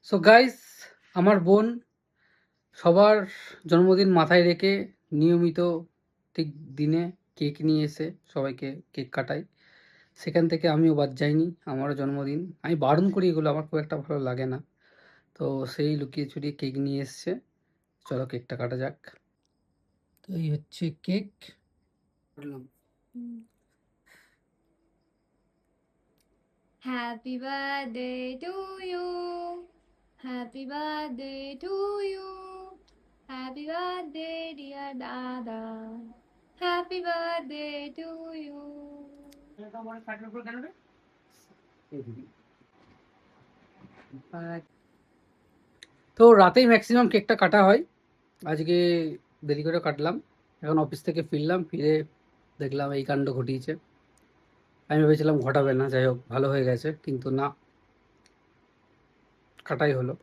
So guys, আমার বোন সবার জন্মদিন মাথায় রেখে নিয়মিত ঠিক দিনে কেক নিয়ে এসে সবাইকে কেক কাটায়। সেখান থেকে আমিও বাদ যাইনি। আমারও জন্মদিন। আমি বারণ করি, এগুলো আমার খুব একটা ভালো লাগে না। তো সেই লুকিয়ে চুরিয়ে কেক নিয়ে এসছে। চলো কেকটা কাটা যাক। তো এই হচ্ছে কেক। কাটলাম। Happy birthday to you. Happy birthday to you. Happy birthday, dear Dada. Happy birthday to you. তো রাতেই ম্যাক্সিমাম কেকটা কাটা হয়। আজকে দেরি করে কাটলাম। এখন অফিস থেকে ফিরলাম, ফিরে দেখলাম এই কাণ্ড ঘটিয়েছে। আমি ভেবেছিলাম ঘটাবে না, যাই হোক ভালো হয়ে গেছে, কিন্তু না, কাটাই হলো।